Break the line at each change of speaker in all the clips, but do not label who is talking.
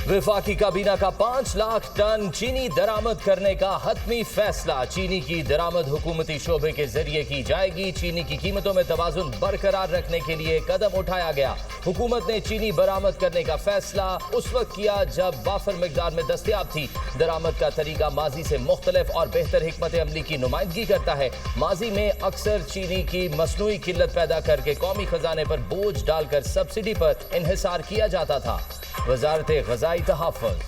वफाकी काबीना का 5 लाख टन चीनी दरामद करने का हतमी फैसला। चीनी की दरामद हुकूमती शोबे के जरिए की जाएगी। चीनी की कीमतों में तवाजुन बरकरार रखने के लिए कदम उठाया गया। हुकूमत ने चीनी बरामद करने का फैसला उस वक्त किया जब वाफर मिकदार में दस्तयाब थी। दरामद का तरीका माजी से मुख्तलिफ और बेहतर हिकमत अमली की नुमाइंदगी करता है। माजी में अक्सर चीनी की मसनूई किल्लत पैदा करके कौमी खजाने पर बोझ डालकर सब्सिडी पर इन्हिसार किया जाता था। वजारत ग़ज़ाई तहफ़्फ़ुज़।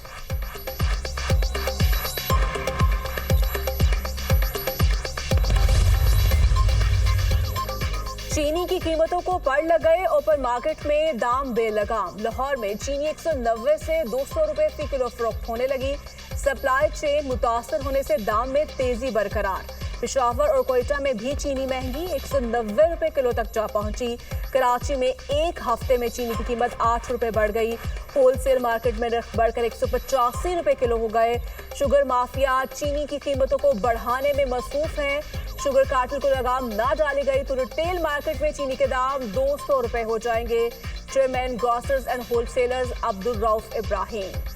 चीनी की कीमतों को पड़ लग गए। ओपन मार्केट में दाम बेलगाम। लाहौर में चीनी 190 से 200 रुपए फी किलो फरोख्त होने लगी। सप्लाई चेन मुतासर होने से दाम में तेजी बरकरार। पेशावर और कोयटा में भी चीनी महंगी 190 रुपए किलो तक जा पहुंची। कराची में एक हफ्ते में चीनी की कीमत 8 रुपए बढ़ गई। होलसेल मार्केट में बढ़कर 185 रुपए किलो हो गए। शुगर माफिया चीनी की कीमतों को बढ़ाने में मसरूफ हैं। शुगर कार्टेल को लगाम ना डाली गई तो रिटेल मार्केट में चीनी के दाम 200 रुपए हो जाएंगे। Chairman grocers and wholesalers Abdul Rauf Ibrahim.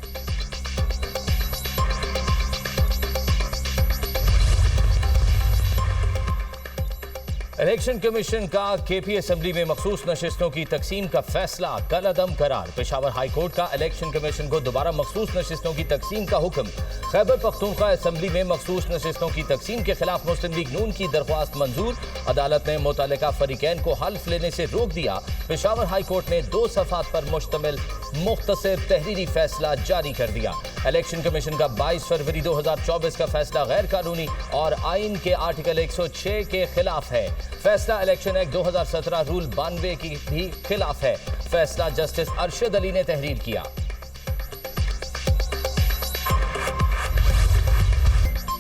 Election commission का केपी असम्बली में मखसूस नशिस्तों की तकसीम का फैसला कल अदम करार। पेशावर हाई कोर्ट का इलेक्शन कमीशन को दोबारा मखसूस नशिस्तों की तकसीम का हुक्म। खैबर पख्तूनख्वा असम्बली में मखसूस नशिस्तों की तकसीम के खिलाफ मुस्लिम लीग नून की दरख्वास्त मंजूर। अदालत ने मुतल्लिका फरीकैन को हल्फ लेने से रोक दिया। पेशावर हाई कोर्ट ने 2 सफ़हात पर मुश्तमिल मुख्तसर तहरीरी फैसला जारी कर दिया। इलेक्शन कमीशन का 22 फरवरी 2024 का फैसला गैर कानूनी और आइन के आर्टिकल 106 के खिलाफ है। फैसला इलेक्शन एक्ट 2017 रूल 92 की भी खिलाफ है। फैसला जस्टिस अरशद अली ने तहरीर किया।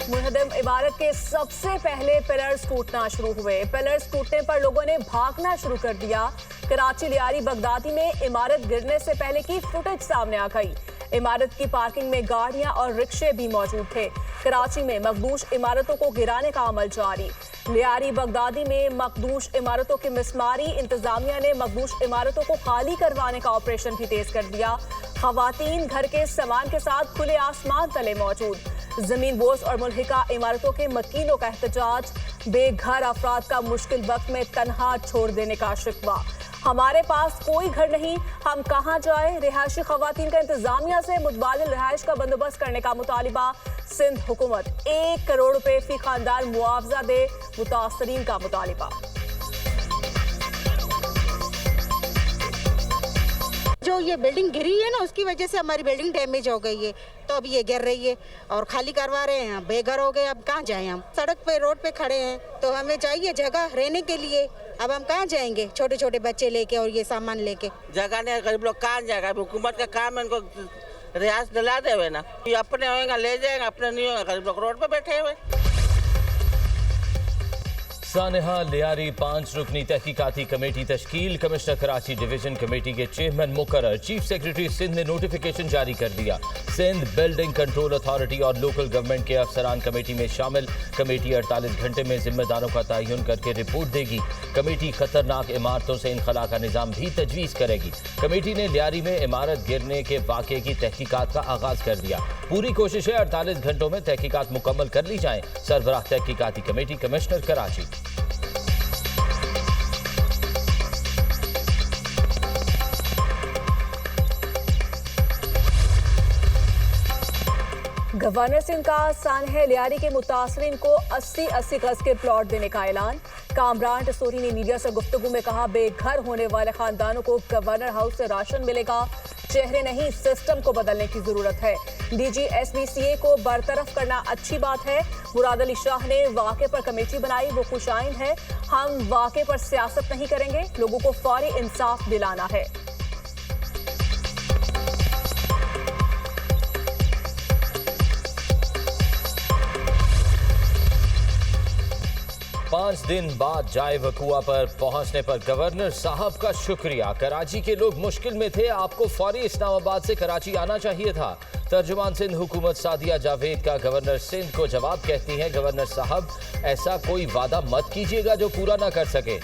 मुनहदम इमारत के सबसे पहले पिलर्स टूटना शुरू हुए। पिलर्स टूटने पर लोगों ने भागना शुरू कर दिया। कराची लियारी बगदादी में इमारत गिरने से पहले की फुटेज सामने आ गई। इमारत की पार्किंग में गाड़ियां और रिक्शे भी मौजूद थे। कराची में मखदूश इमारतों को गिराने का अमल जारी। लियारी बगदादी में मखदूश इमारतों की मिसमारी। इंतजामिया ने मखदूश इमारतों को खाली करवाने का ऑपरेशन भी तेज कर दिया। खवातीन घर के सामान के साथ खुले आसमान तले मौजूद। जमीन बोस और मुल्हिका इमारतों के मकीनों का एहतजाज। बेघर अफराद का मुश्किल वक्त में तनहा छोड़ देने का शिकवा। हमारे पास कोई घर नहीं, हम कहाँ जाए। रिहायशी खवातीन का इंतजामिया से मुतबादिल रिहाइश का बंदोबस्त करने का मुतालिबा। सिंध हुकूमत 1 करोड़ रुपए फी खानदार मुआवजा दे। मुतासरीन का मुतालिबा।
जो ये बिल्डिंग गिरी है ना, उसकी वजह से हमारी बिल्डिंग डैमेज हो गई है, तो अब ये गिर रही है और खाली करवा रहे हैं। बेघर हो गए, अब कहाँ जाएं हम। सड़क पे रोड पे खड़े हैं, तो हमें चाहिए जगह रहने के लिए। अब हम कहाँ जाएंगे छोटे छोटे बच्चे लेके और ये सामान लेके।
जगह नहीं, गरीब लोग कहाँ जाएगा। हुकूमत का काम है इनको रियायत दिला देवे ना। ये अपने होएगा ले जाएगा, अपने नहीं होगा गरीब लोग रोड पे बैठे हुए।
सानेहा लियारी 5 रुकनी तहकीकाती कमेटी तश्कील। कमिश्नर कराची डिवीजन कमेटी के चेयरमैन मुकर्रर। चीफ सेक्रेटरी सिंध ने नोटिफिकेशन जारी कर दिया। सिंध बिल्डिंग कंट्रोल अथॉरिटी और लोकल गवर्नमेंट के अफसरान कमेटी में शामिल। कमेटी 48 घंटे में जिम्मेदारों का तयन करके रिपोर्ट देगी। कमेटी खतरनाक इमारतों से इनखला का निज़ाम भी तजवीज़ करेगी। कमेटी ने लियारी में इमारत गिरने के वाक़े की तहकीकात का आगाज़ कर दिया। पूरी कोशिश है 48 घंटों में तहकीकात मुकम्मल कर ली जाएँ। सरबराह तहकीकाती committee commissioner Karachi.
Governor Sindh का सानहा लियारी के मुतासरीन को 80-80 गज के प्लॉट देने का ऐलान। कामरान टसोरी ने मीडिया से गुफ्तगू में कहा, बेघर होने वाले खानदानों को गवर्नर हाउस से राशन मिलेगा। चेहरे नहीं, सिस्टम को बदलने की जरूरत है। डीजी SBCA को बरतरफ करना अच्छी बात है। मुराद अली शाह ने वाक़े पर कमेटी बनाई, वो खुशाइन है। हम वाक़े पर सियासत नहीं करेंगे, लोगों को फौरी इंसाफ दिलाना है।
5 दिन बाद जाए वकुआ पर पहुंचने पर गवर्नर साहब का शुक्रिया। कराची के लोग मुश्किल में थे, आपको फौरी इस्लामाबाद से कराची आना चाहिए था। तर्जुमान सिंध हुकूमत सादिया जावेद का गवर्नर सिंध को जवाब, कहती हैं गवर्नर साहब ऐसा कोई वादा मत कीजिएगा जो पूरा ना कर सके।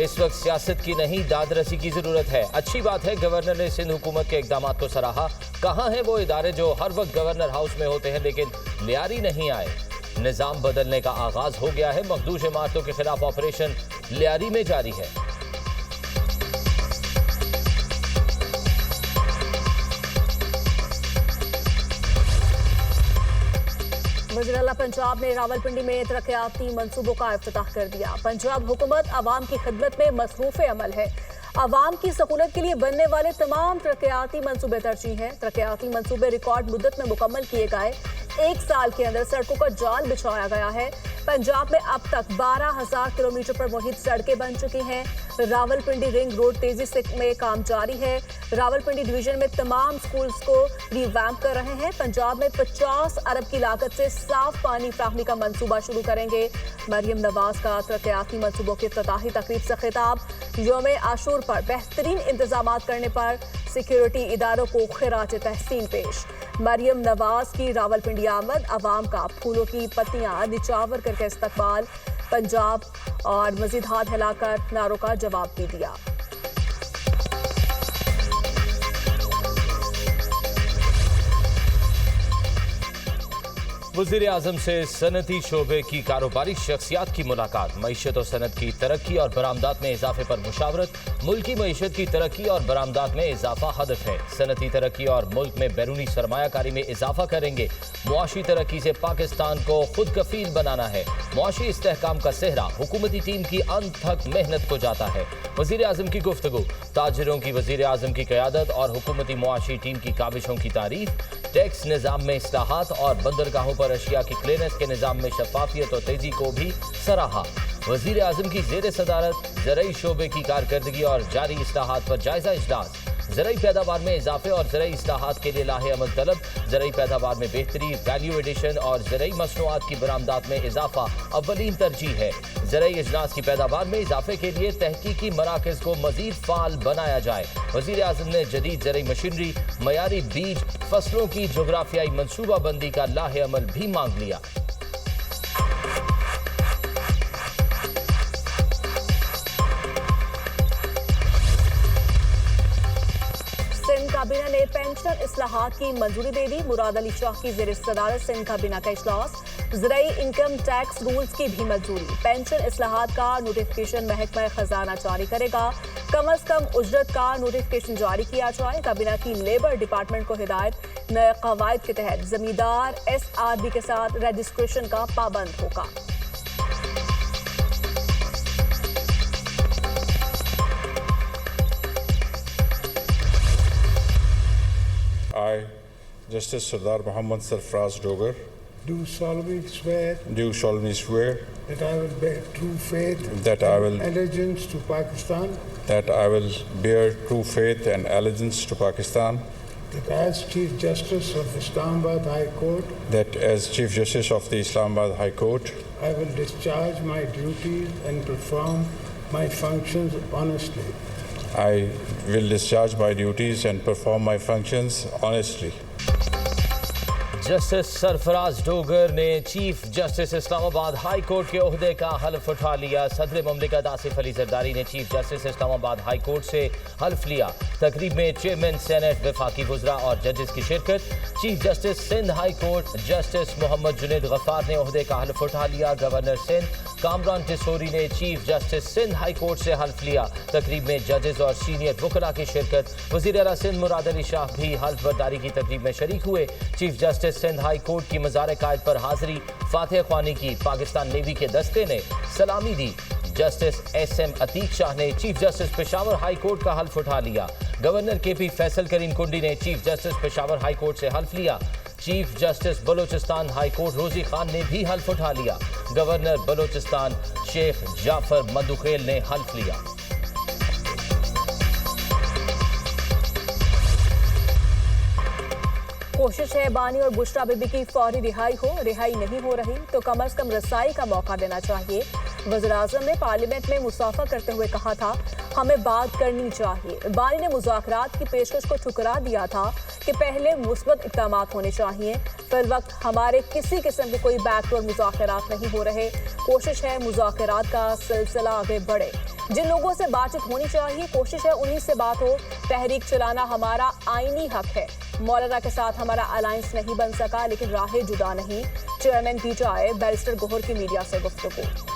इस वक्त सियासत की नहीं दादरसी की जरूरत है। अच्छी बात है गवर्नर ने सिंध हुकूमत के इकदाम को सराहा। कहाँ हैं वो इदारे जो हर वक्त गवर्नर हाउस में होते हैं लेकिन लियारी नहीं आए। निजाम बदलने का आगाज हो गया है। मखदूश इमारतों के खिलाफ ऑपरेशन लियारी में जारी है।
वज़ीर आला पंजाब ने रावलपिंडी में तरक्याती मंसूबों का इफ्तिताह कर दिया। पंजाब हुकूमत आवाम की खिदमत में मसरूफ़ अमल है। आवाम की सहूलत के लिए बनने वाले तमाम तरक्याती मंसूबे तरजीह हैं। तरक्याती मंसूबे रिकॉर्ड मुद्दत में मुकम्मल किए गए। 1 साल के अंदर सड़कों का जाल बिछाया गया है। पंजाब में अब तक 12,000 किलोमीटर पर मुहित सड़कें बन चुकी हैं। रावलपिंडी रिंग रोड तेजी से में काम जारी है। रावलपिंडी डिवीजन में तमाम स्कूल्स को रिवैम्प कर रहे हैं। पंजाब में 50 अरब की लागत से साफ पानी फराहमी का मंसूबा शुरू करेंगे। मरियम नवाज का तरक्याती मंसूबों की इफ्तिताही तकरीब से खिताब। यौम आशूर पर बेहतरीन इंतजाम करने पर सिक्योरिटी इदारों को खिराज तहसीन पेश। मरियम नवाज की रावलपिंडी आमद, अवाम का फूलों की पत्तियां निचावर करके इस्तकबाल। पंजाब और मजीद हाथ हिलाकर नारों का जवाब भी दिया।
वज़ीर आज़म से सनती शोबे की कारोबारी शख्सियात की मुलाकात। मईशत और सनत की तरक्की और बरामदात में इजाफे पर मुशावरत। मुल्की मईशत की तरक्की और बरामदात में इजाफा हदफ है। सनती तरक्की और मुल्क में बैरूनी सरमायाकारी में इजाफा करेंगे। मुआशी तरक्की से पाकिस्तान को खुद कफील बनाना है। मुआशी इस्तेहकाम का सेहरा हुकूमती टीम की अनथक मेहनत को जाता है। वज़ीर आज़म की गुफ्तगू। ताजिरों की वज़ीर आज़म की क़यादत और हुकूमती मुआशी टीम की काविशों की तारीफ। टैक्स निज़ाम में इस्लाहात और बंदरगाहों पर अशिया की क्लियरेंस के निज़ाम में शफाफियत और तेजी को भी सराहा। वज़ीर आज़म की ज़ेर सदारत ज़रई शोबे की कारकर्दगी और जारी इस्लाहात पर जायजा इजलास। ज़रई पैदावार में इजाफे और ज़रई इस्लाहात के लिए लाहे अमल तलब। ज़रई पैदावार में बेहतरी, वैल्यू एडिशन और ज़रई मसनूआत की बरामदात में इजाफा अव्वलीन तरजीह है। ज़रई अजनास की पैदावार में इजाफे के लिए तहकीकी मराकज़ को मज़ीद फ़ाल बनाया जाए। वज़ीर आज़म ने जदीद ज़रई मशीनरी, मयारी बीज, फसलों की जोग्राफियाई मनसूबा बंदी का लाहे अमल भी मांग लिया।
काबीना ने पेंशन इस्लाहात की मंजूरी दे दी। मुराद अली शाह की ज़ेर सदारत सिंध काबीना का इजलास। ज़रई इनकम टैक्स रूल्स की भी मंजूरी। पेंशन इस्लाहात का नोटिफिकेशन महकमा खजाना जारी करेगा। कम अज कम उजरत का नोटिफिकेशन जारी किया जाए। काबीना की लेबर डिपार्टमेंट को हिदायत। नए कवायद के तहत जमींदार SRB के साथ रजिस्ट्रेशन का पाबंद होगा।
I, Justice Sardar Muhammad Sarfraz Dogar,
do solemnly swear
that
I will bear true faith
that I will
and allegiance to Pakistan,
bear true faith and allegiance to Pakistan,
that as Chief Justice of Islamabad High Court,
that as Chief Justice of the Islamabad High Court,
I will discharge my duties and perform my functions honestly.
I will discharge my duties and perform my functions honestly.
Justice Sarfaraz Dogar ने chief justice Islamabad high court के ओहदे का हल्फ उठा लिया। सदर मुमलिकत आसिफ अली जरदारी ने chief justice Islamabad high court से हल्फ लिया। तकरीब में चेयरमैन सेनेट, वफाकी वुज़रा और जजेस की शिरकत। Chief justice Sindh high court justice Mohammad Junaid Gaffar ने ओहदे का हल्फ उठा लिया। गवर्नर सिंध कामरान टिसोरी ने chief justice Sindh high court से हल्फ लिया। तकरीब में जजेस और सीनियर वकला की शिरकत। वज़ीर आला सिंध मुराद अली शाह भी हल्फ बर्दारी की तकरीब में शरीक हुए। Chief justice Sindh high court की मज़ार कायद पर हाजिरी फातिह ख्वानी की। पाकिस्तान नेवी के दस्ते ने सलामी दी। जस्टिस SM अतीक शाह ने chief justice Peshawar high court का हल्फ उठा लिया। गवर्नर KP फैसल करीम कुंडी ने chief justice Peshawar high court से हल्फ लिया। Chief justice Balochistan high court रोजी खान ने भी हल्फ उठा लिया। गवर्नर बलोचिस्तान शेख जाफर मदुखेल ने हल्फ लिया।
कोशिश है बानी और बुशरा बीबी की फौरी रिहाई हो। रिहाई नहीं हो रही तो कम अज कम रसाई का मौका देना चाहिए। वज़ीर-ए-आज़म ने पार्लियामेंट में मुसाफा करते हुए कहा था, हमें बात करनी चाहिए। बानी ने मुज़ाकरात की पेशकश को ठुकरा दिया था कि पहले मुस्बत इक़दाम होने चाहिए। फिर वक्त हमारे किसी किस्म के कोई बैकडोर मुज़ाकरात नहीं हो रहे। कोशिश है मुज़ाकरात का सिलसिला आगे बढ़े। जिन लोगों से बातचीत होनी चाहिए, कोशिश है उन्हीं से बात हो। तहरीक चलाना हमारा आईनी हक है। मौलाना के साथ हमारा अलायंस नहीं बन सका, लेकिन राहें जुदा नहीं। चेयरमैन पीटीआई बैरिस्टर गौहर की मीडिया से गुफ्तगू।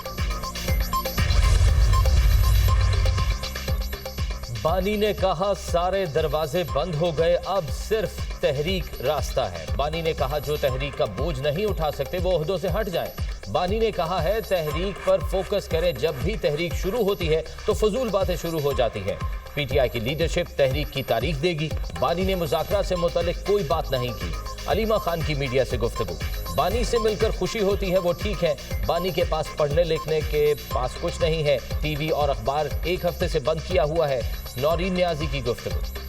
बानी ने कहा, सारे दरवाजे बंद हो गए, अब सिर्फ तहरीक रास्ता है। बानी ने कहा, जो तहरीक का बोझ नहीं उठा सकते वो ओहदों से हट जाएं। बानी ने कहा है, तहरीक पर फोकस करें। जब भी तहरीक शुरू होती है तो फजूल बातें शुरू हो जाती हैं। पीटीआई की लीडरशिप तहरीक की तारीख देगी। बानी ने मुज़ाकरा से मुतल्लिक कोई बात नहीं की। अलीमा खान की मीडिया से गुफ्तगू। बानी से मिलकर खुशी होती है, वो ठीक है। बानी के पास पढ़ने लिखने के पास कुछ नहीं है। टीवी और अखबार एक हफ्ते से बंद किया हुआ है। नौरीन न्याजी की गुफ्तगू।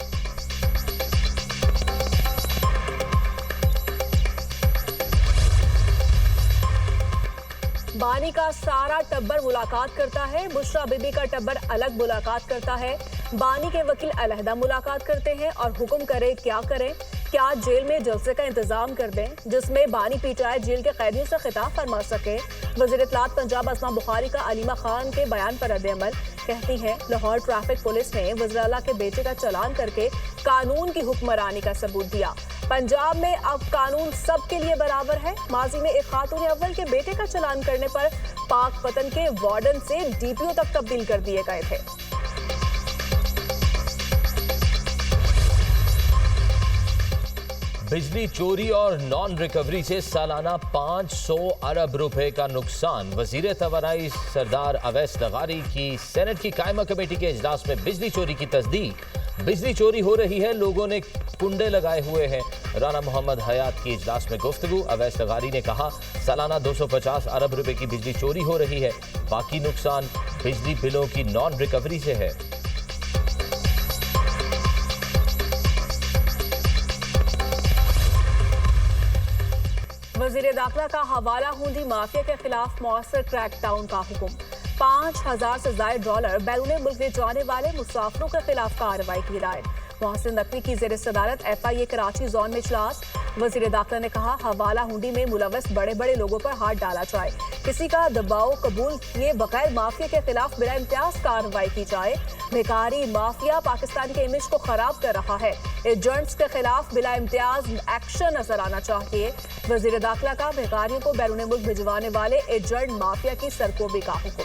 बानी का सारा टब्बर मुलाकात करता है, बुशरा बीबी का टब्बर अलग मुलाकात करता है। बानी के वकील अलहदा मुलाकात करते हैं और हुक्म करे क्या करें। क्या जेल में जलसे का इंतजाम कर दें जिसमें बानी पीटीआई जेल के कैदियों से खिताब फरमा सके। वज़ीर इत्तलात पंजाब असमा बुखारी का अलीमा खान के बयान पर रद्द-ए-अमल। कहती हैं, लाहौर ट्रैफिक पुलिस ने वज़ीर आला के बेटे का चालान करके कानून की हुक्मरानी का सबूत दिया। पंजाब में अब कानून सबके लिए बराबर है। माजी में एक खातून अव्वल के बेटे का चालान करने पर पाक पतन के वार्डन से डीपीओ तक तब्दील कर दिए गए थे।
बिजली चोरी और नॉन रिकवरी से सालाना 500 अरब रुपए का नुकसान। वजीर तवानाई सरदार अवैस लगारी की सेनेट की कायमा कमेटी के इजलास में बिजली चोरी की तस्दीक। बिजली चोरी हो रही है, लोगों ने कुंडे लगाए हुए हैं। राना मोहम्मद हयात की इजलास में गुफ्तगू। अवैस लगारी ने कहा, सालाना 250 अरब रुपए की बिजली चोरी हो रही है। बाकी नुकसान बिजली बिलों की नॉन रिकवरी से है।
वज़ीर दाखिला का हवाला हुंडी माफिया के खिलाफ मौसर क्रैकडाउन का हुक्म। 5000 से ज्यादा डॉलर बैरून मुल्क ले जाने वाले मुसाफिरों के खिलाफ कार्रवाई की हिदायत। मोहसिन नकवी की जेर सदारत FIA कराची जोन में इजलास। वज़ीर दाखिला ने कहा, हवाला हुंडी में मुलव्वस बड़े बड़े लोगों पर हाथ डाला जाए। किसी का दबाव कबूल किए बगैर माफिया के खिलाफ बिला इम्तियाज कार्रवाई की जाए। भिखारी माफिया पाकिस्तान के इमेज को खराब कर रहा है। एजेंट्स के खिलाफ बिला इम्तियाज एक्शन नजर आना चाहिए। वज़ीर दाखिला का भिखारियों को बैरून मुल्क भिजवाने वाले एजेंट माफिया की सरकोबी का हुक्म।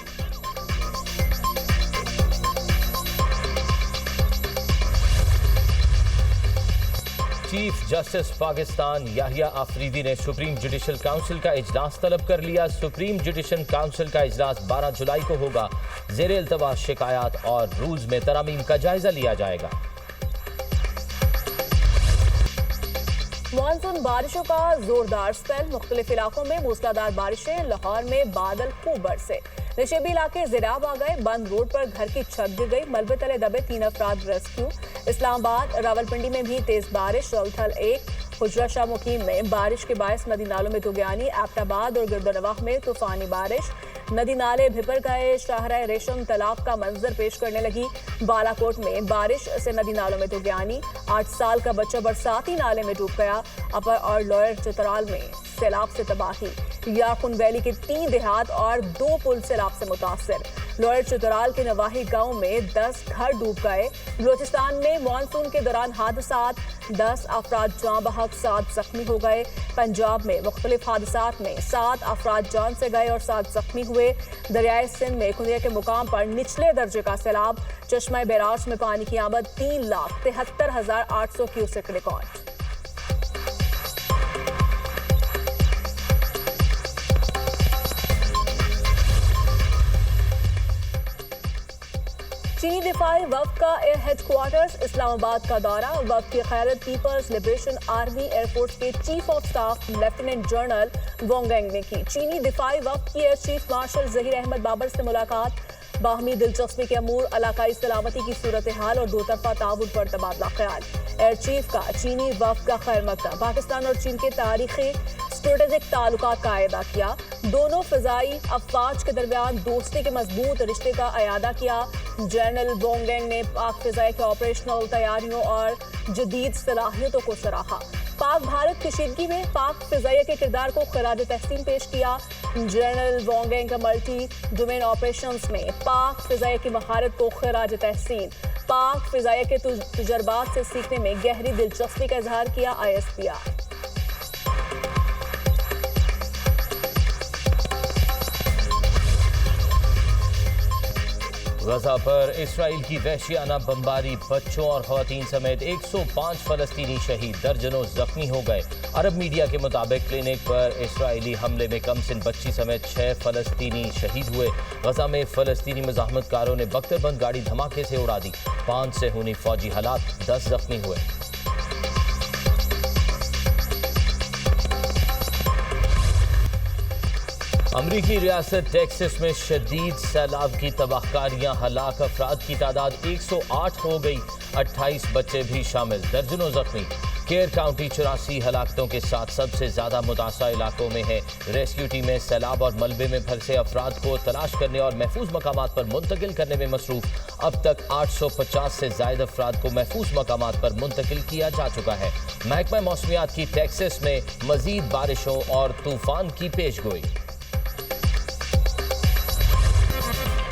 चीफ जस्टिस पाकिस्तान याहिया आफरीदी ने सुप्रीम जुडिशल काउंसिल का इजलास तलब कर लिया। सुप्रीम जुडिशल काउंसिल का इजलास 12 जुलाई को होगा। ज़ेरे इल्तवा शिकायत और रूल्स में तरमीम का जायजा लिया जाएगा।
मॉनसून बारिशों का जोरदार स्पेल। मुख्तलिफ इलाकों में मूसलाधार बारिशें। लाहौर में बादल खूब बरसे। नशेबी इलाके ज़िराब आ गए। बंद रोड पर घर की छत गिर गई। मलबे तले दबे 3 अफराद रेस्क्यू। इस्लामाबाद रावलपिंडी में भी तेज बारिश। रौलथल 1 हुजरा शाह मुकीम में बारिश के बायस नदी नालों में तुगयानी। एबटाबाद और गिरदनवाह में तूफानी बारिश। नदी नाले भिपर गए। शाहराह रेशम तालाब का मंजर पेश करने लगी। बालाकोट में बारिश से नदी नालों में तुगयानी। 8 साल का बच्चा बरसाती नाले में डूब गया। अपर और लोअर चतराल में सैलाब से तबाही। याकुन वैली के 3 देहात और 2 पुल सैलाब से मुतासर। लोअर चतराल के नवाही गांव में 10 घर डूब गए। बलूचिस्तान में मानसून के दौरान हादसात। 10 अफराद जान बहक, 7 जख्मी हो गए। पंजाब में मुख्तलिफ हादसात में 7 अफराद जान से गए और 7 जख्मी हुए। दरियाए सिंध में खुनिया के मुकाम पर निचले दर्जे का सैलाब। चश्मा बैराज में पानी की आमद 3,73,800 क्यूसेक रिकॉर्ड। चीनी दिफाई वफ़द का हेडक्वार्टर्स इस्लामाबाद का दौरा। वफ़द की क़यादत पीपल्स लिबरेशन आर्मी एयरफोर्स के chief of staff lieutenant general वोंगेंग ने की। चीनी दिफाई वफ़द की air chief marshal Zaheer Ahmed Babar से मुलाकात। बाहमी दिलचस्पी के अमूर, इलाकाई सलामती की सूरत हाल और 2 तरफा ताउन पर तबादला ख्याल। एयर चीफ का चीनी वफ़द का खैर मकदम। पाकिस्तान और चीन के तारीखी स्ट्रेटेजिक ताल्लुकात का अयादा किया। दोनों फिजाई अफवाज के दरमियान दोस्ती के मजबूत रिश्ते का अयादा किया। जनरल बोंगेंग ने पाक फिजाई के ऑपरेशनल तैयारियों और जदीद सलाहियतों को सराहा। पाक भारत कशीदगी में पाक फिजाइया के किरदार को खराज तहसीन पेश किया। जनरल बोंगेंग का मल्टी डोमेन ऑपरेशंस में पाक फिजाइया की महारत को खराज तहसीन। पाक फिजाइया के तजुर्बात से सीखने में गहरी दिलचस्पी का इजहार किया ISPR।
गजा पर इसराइल की वहशियाना बमबारी, बच्चों और खवातीन समेत 105 फलस्तीनी शहीद, दर्जनों जख्मी हो गए। अरब मीडिया के मुताबिक क्लिनिक पर इसराइली हमले में कमसिन बच्ची समेत 6 फलस्तीनी शहीद हुए। गजा में फलस्तीनी मुजाहमतकारों ने बख्तरबंद गाड़ी धमाके से उड़ा दी। 5 से हुई फौजी हालात, 10 जख्मी हुए। अमरीकी रियासत टेक्सास में शदीद सैलाब की तबाहकारियां, हलाक अफराद की तादाद 108 हो गई, 28 बच्चे भी शामिल, दर्जनों जख्मी। केयर काउंटी 84 हलाकतों के साथ सबसे ज्यादा मुतासर इलाकों में है। रेस्क्यू टीमें सैलाब और मलबे में फंसे अफराद को तलाश करने और महफूज मकामात पर मुंतकिल करने में मसरूफ। अब तक 850 से ज्यादा अफराद को महफूज मकामात पर मुंतकिल किया जा चुका है। महकमा मौसमियात की टेक्सास में मजीद बारिशों और तूफान की पेशगोई।